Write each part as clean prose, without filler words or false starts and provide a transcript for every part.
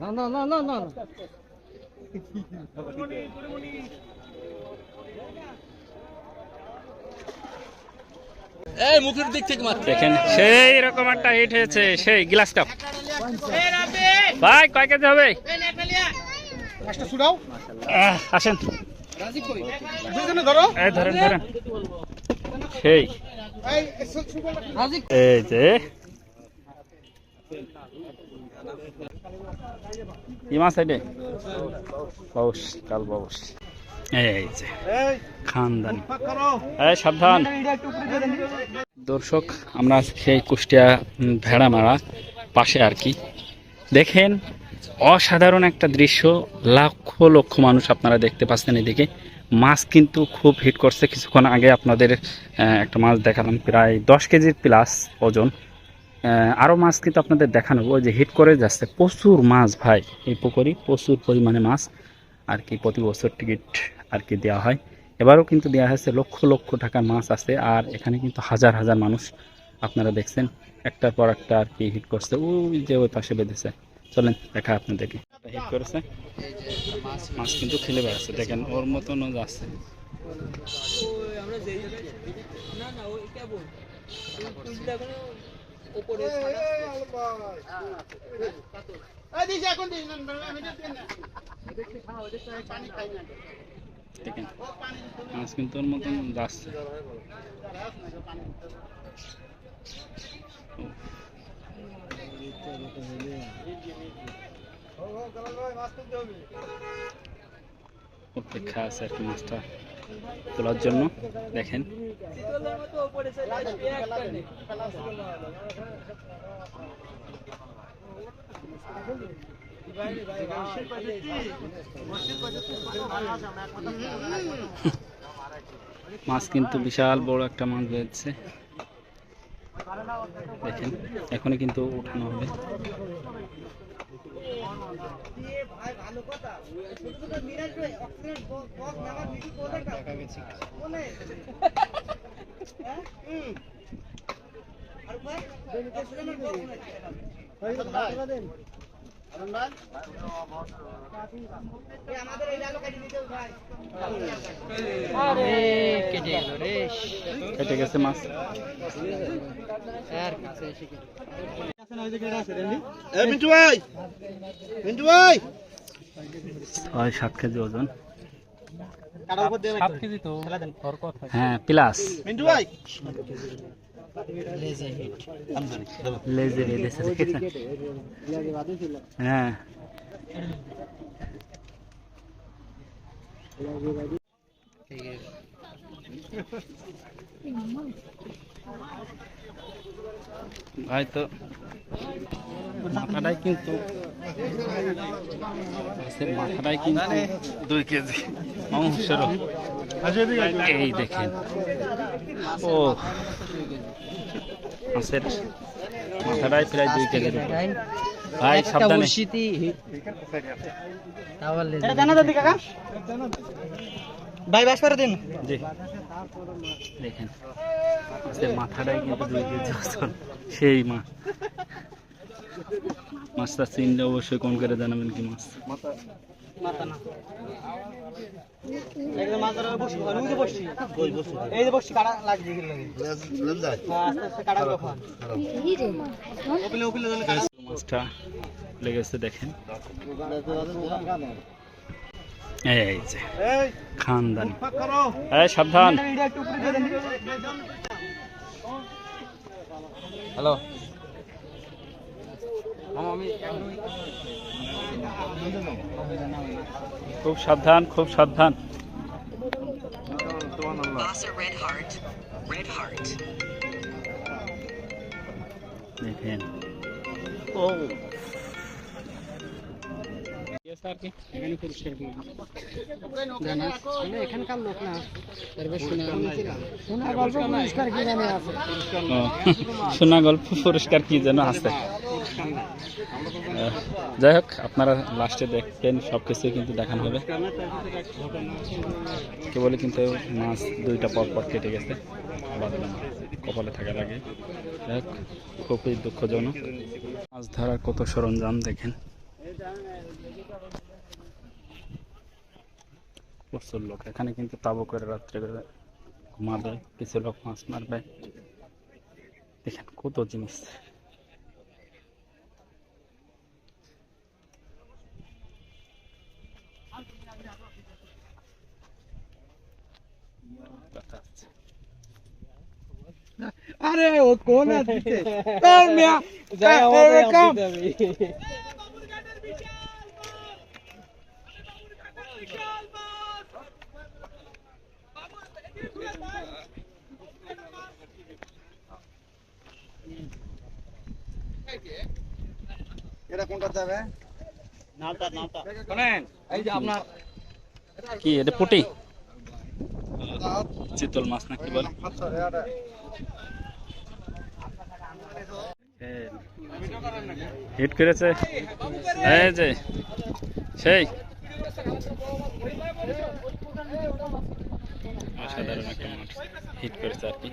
না না না না না এই মুখের দিক থেকে মাত্র দেখেন সেই রকম একটা হিট হয়েছে, সেই গ্লাস কাপ। ভাই কয় কেজি হবে? আসেন এই ধরেন ধরেন, সেই এই যে কি মাছ এটা? বাউস, কাল বাউস। এই যে খানদানি, এই সাবধান দর্শক। আমরা সেই কুষ্টিয়া ভেড়ামারা পাশে আর কি, দেখেন অসাধারণ একটা দৃশ্য। লক্ষ লক্ষ মানুষ আপনারা দেখতে পাচ্ছেন এদিকে। মাছ কিন্তু খুব হিট করছে। কিছুক্ষণ আগে আপনাদের একটা মাছ দেখালাম, প্রায় 10 কেজির প্লাস ওজন। আরও মাছ কিন্তু আপনাদের দেখানো, ওই যে হিট করে যাচ্ছে। প্রচুর মাছ ভাই, এই পুকুরে প্রচুর পরিমাণে মাছ আর কি। প্রতি বছর টিকিট আর কি দেওয়া হয়, এবারও কিন্তু দেওয়া হয়েছে। লক্ষ লক্ষ টাকার মাছ আছে। আর এখানে কিন্তু হাজার হাজার মানুষ আপনারা দেখছেন, একটার পর একটা আর কি হিট করছে। ওই যে ওই পাশে বেঁধেছে, চলেন দেখা আপনাদেরকে। হিট করেছে, মাছ কিন্তু খেলে বেড়াচ্ছে, দেখেন ওর মতনও যাচ্ছে। দেখেন মাছ কিন্তু ওর মতন যাচ্ছে। অপেক্ষা আছে আর কি মাছটা তোলার জন্য। দেখেন মাছ কিন্তু বিশাল বড় একটা মাছ বেরোচ্ছে। দেখেন এখনই কিন্তু উঠানো হবে। কেটে গেছে মাছ। 6-7 কেজি ওজন। হ্যাঁ প্লাস লেজে বেঁধেছে, দেখেছেন? হ্যাঁ ভাই, তো মাথাটাই কিন্তু 2 কেজি মাংসেরও। এই দেখেন, ও মাছের মাথাটাই প্রায় 2 কেজি ভাই। সাবধানে ভাই বাস করে দিন। জি দেখেন মাছের মাথাটাই কিন্তু 2 কেজি ওজন, সেই মাছ। মাছটা চিনলে অবশ্যই কোন করে জানাবেন কি মাছ। মাছটা লেগেছে দেখেন, এই যে খানদানি। এই সাবধান। হ্যালো, খুব সাবধান, খুব সাবধান। দেখেন ও এখানকার লোক না, শোনা গল্প পুরস্কার কি যেন আছে। যাই হোক, আপনারা লাস্টে দেখবেন, সবকিছু কিন্তু দেখানো হবে। কেবল কিন্তু মাছ 2টা পর পর কেটে গেছে, কপালে থাকা লাগে। যাই হোক, খুবই দুঃখজনক। মাছ ধরার কত সরঞ্জাম দেখেন, প্রচুর লোক এখানে কিন্তু তাবু করে রাত্রে করে ঘুমাবে, কিছু লোক মাছ মারবে। দেখেন কত জিনিস। আরে ও কোন আছে এই মিয়া যাই হবে কাম এটা কোনটা যাবে নাটা নাটা শুনেন এই যে আপনার কি এটা পুঁটি, চিতল মাছ না কি বলে? হিট করেছে এই যে সেই অসাধারণ একটা মাছ হিট করেছে আর কি।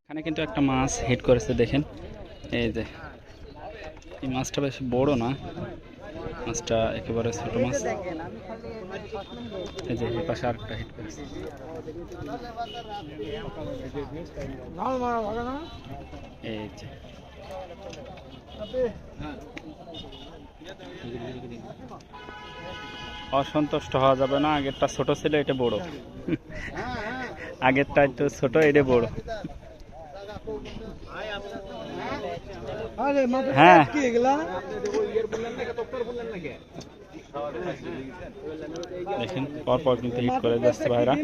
এখানে কিন্তু একটা মাছ হিট করেছে, দেখেন এই যে। এই মাছটা বেশ বড় না, মাছটা একেবারে ছোট মাছ। এই যে এই পাশে আরেকটা হিট করেছে। এই যে অসন্তুষ্ট হওয়া যাবে না, আগেরটা ছোট ছিল এটা বড়, আগেরটা একটু ছোট এটা বড়। হ্যাঁ দেখেন পরপর কিন্তু হিট করে যাচ্ছে ভাইরা।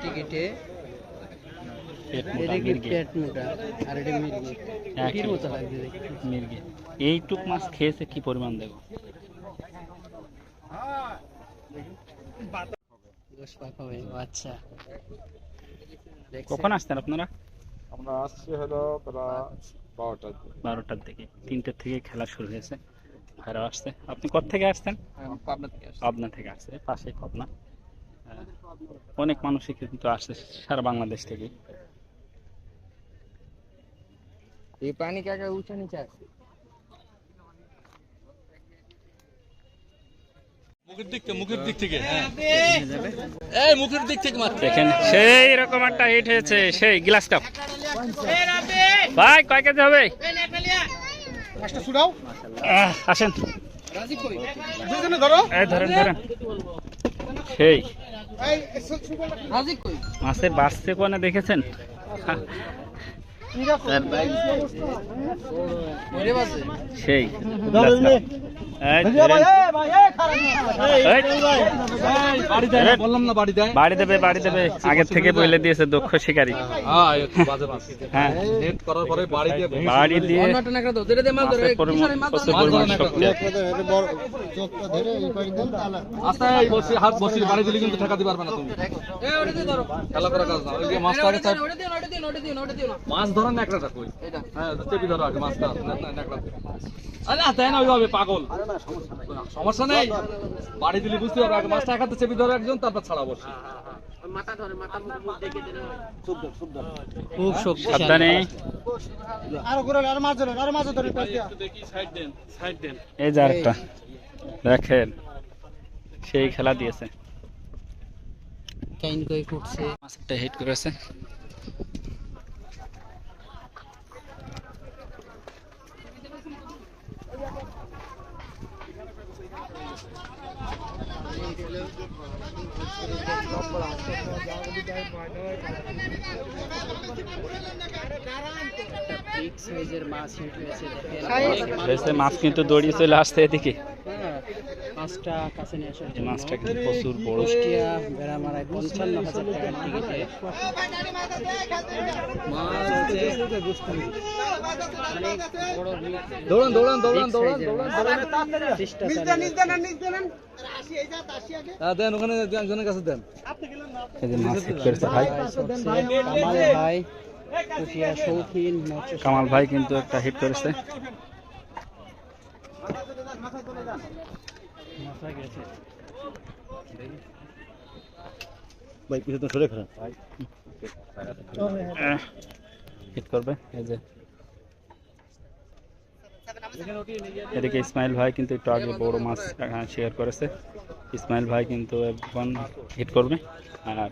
টিকিটে এইটুক মাছ খেয়েছে কি পরিমাণ দেখো। আচ্ছা কখন আসতেন আপনারা? আমরা আসছি হলো প্রায় 12টার দিকে, 3টের থেকে খেলা শুরু হয়েছে, ভাইরা আসছে। আপনি কোথা থেকে আসছেন? পাবনা থেকে আসছে, পাশেই পাবনা। অনেক মানুষই কিন্তু আসছে সারা বাংলাদেশ থেকে। এই পানি কাকা উঁচা নিচে আছে মুখের দিক থেকে এই মুখের দিক থেকে মাত্র দেখেন সেই রকম একটা হিট হয়েছে, সেই গ্লাস কাপ। ভাই কয় কেজি হবে? আসেন এই ধরেন ধরেন। সেই মাছের বাঁচতে কোনে দেখেছেন? সেই বাড়ি দেবে বাড়ি দেবে, আগের থেকে বলে দিয়েছে দক্ষ শিকারী। হ্যাঁ বাড়ি দিয়ে প্রচুর পরিমাণ শক্তি আছে। হাত বসিয়ে বাড়ি দিলে কিন্তু ঠেকাতে পারবে না তুমি, খেলা করার কাজ না। ওই যে মাছটা আগে মাছ ধরার ন্যাকড়াটা কই, হ্যাঁ চেপি ধরো আগে মাছটা ন্যাকড়া। আরে না তাই না, ওইভাবে পাগল সমস্যা নেই, বাড়ি দিলে বুঝতে পারবে। আগে মাছটা এক হাতে চেপি ধরো একজন, তারপর ছাড়া বসে। খুব সাবধানে। এই যে আরেকটা দেখেন, সেই খেলা দিয়েছে, মাছটা হিট করেছে। মাছ কিন্তু দৌড়িয়ে চলে আসছে এদিকে। মাছটা কাছে নিয়ে আসা, এই মাছটা কিন্তু প্রচুর বড়। বেড়া মারায় 55,000 টাকার টিকিটে দৌড়ান দৌড়ান দৌড়ান দৌড়ান দেন, ওখানে একজনের কাছে দেন। এই যে মাছ হিট করেছে ভাই। ভাই কুশিয়া শৌখিন মৎস্য কামাল ভাই কিন্তু একটা হিট করেছে। মাথা গেছে ভাই, পিছনে সরে খারাপ হিট করবে। এই যে এদিকে ইসমাইল ভাই কিন্তু একটু আগে বড় মাছ শেয়ার করেছে। ইসমাইল ভাই কিন্তু এখন হিট করবে আর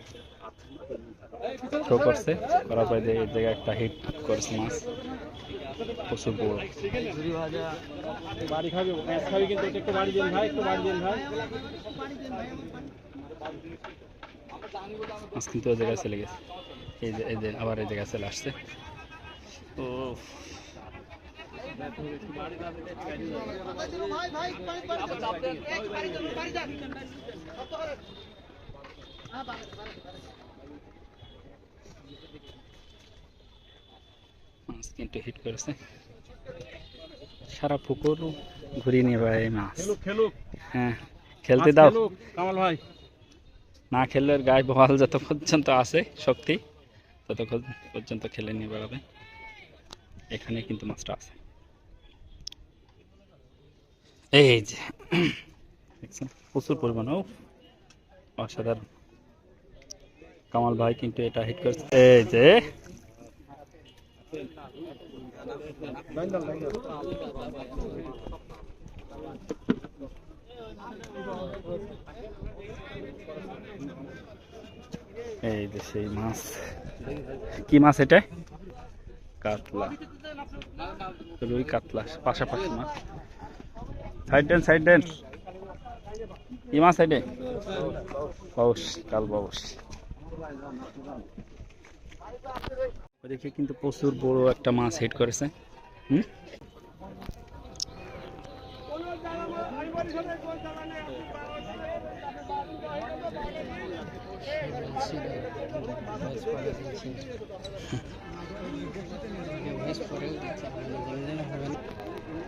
থ্রো করছে, করার পরে এই জায়গায় একটা হিট করেছে মাছ, প্রচুর বড়। বাড়ি খাবে ম্যাচ খাবে কিন্তু একটু বাড়ি দেন ভাই, একটু বাড়ি দেন ভাই। মাছ কিন্তু ওই জায়গায় চলে গেছে, এই যে আবার এই জায়গায় চলে আসছে। ও মাছ কিন্তু হিট করেছে, সারা পুকুর ঘুরিয়ে নিয়ে বেড়ায় এই মাছ। খেলুক হ্যাঁ, খেলতে দাও। কামাল ভাই, না খেললে গায়ে বল যত পর্যন্ত আছে শক্তি ততক্ষণ পর্যন্ত খেলে নিয়ে বেড়াবে। এখানে কিন্তু মাছটা আছে, এই যে দেখছেন প্রচুর পরিমাণে, অসাধারণ। কামাল ভাই কিন্তু এটা হিট করছে, এই যে এই যে সেই মাছ। কি মাছ এটা? কাতলা, রুই কাতলা পাশাপাশি মাছ। সাইড দেন, সাইড দেন। কি মাছ সাইডে? বাউস, কাল বাউস। ওদিকে কিন্তু প্রচুর বড় একটা মাছ হিট করেছে। হুম,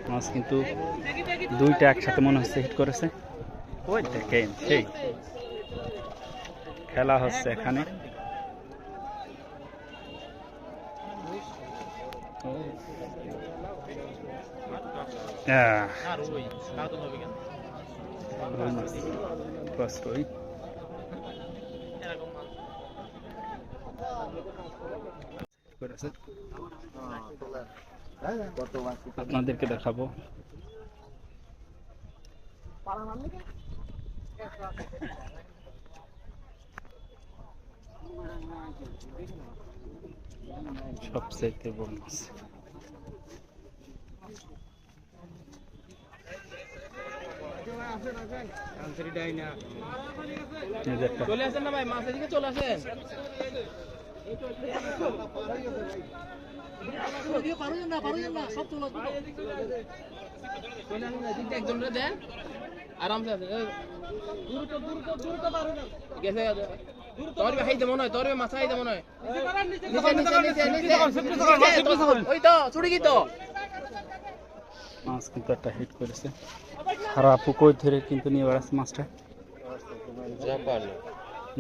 মাছ কিন্তু দুইটা একসাথে মনে হচ্ছে হিট করেছে। ওই দেখেন সেই খেলা হচ্ছে এখানে। আপনাদেরকে দেখাবো সবচেয়ে বড় মাছ। চলে আসেন না ভাই, মাছ এদিকে চলে আসেন। একজনরে দেন আরামসে গেছে। তোর খাইতে মনে হয়, তোর মাছ খাইতে মনে হয়। ওই তো ছুটি কি তো মাছ কিন্তু একটা হিট করেছে, সারা পুকুর ধরে কিন্তু নিয়ে বেড়াচ্ছে মাছটা।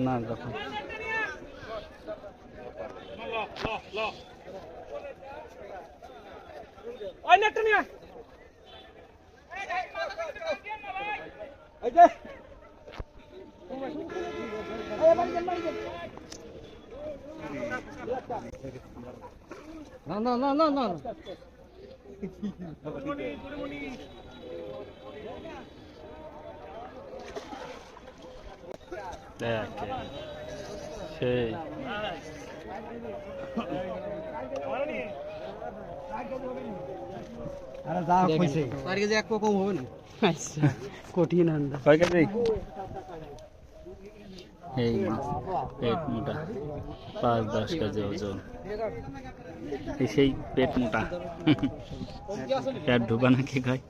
না যখন না না না না না সেই কঠিন আন্ডা কয় কেজি? এই মাছ পেট মোটা, 5-10 কেজি ওজন। সেই পেট মোটা, পেট ঢুবা নাকি খায়।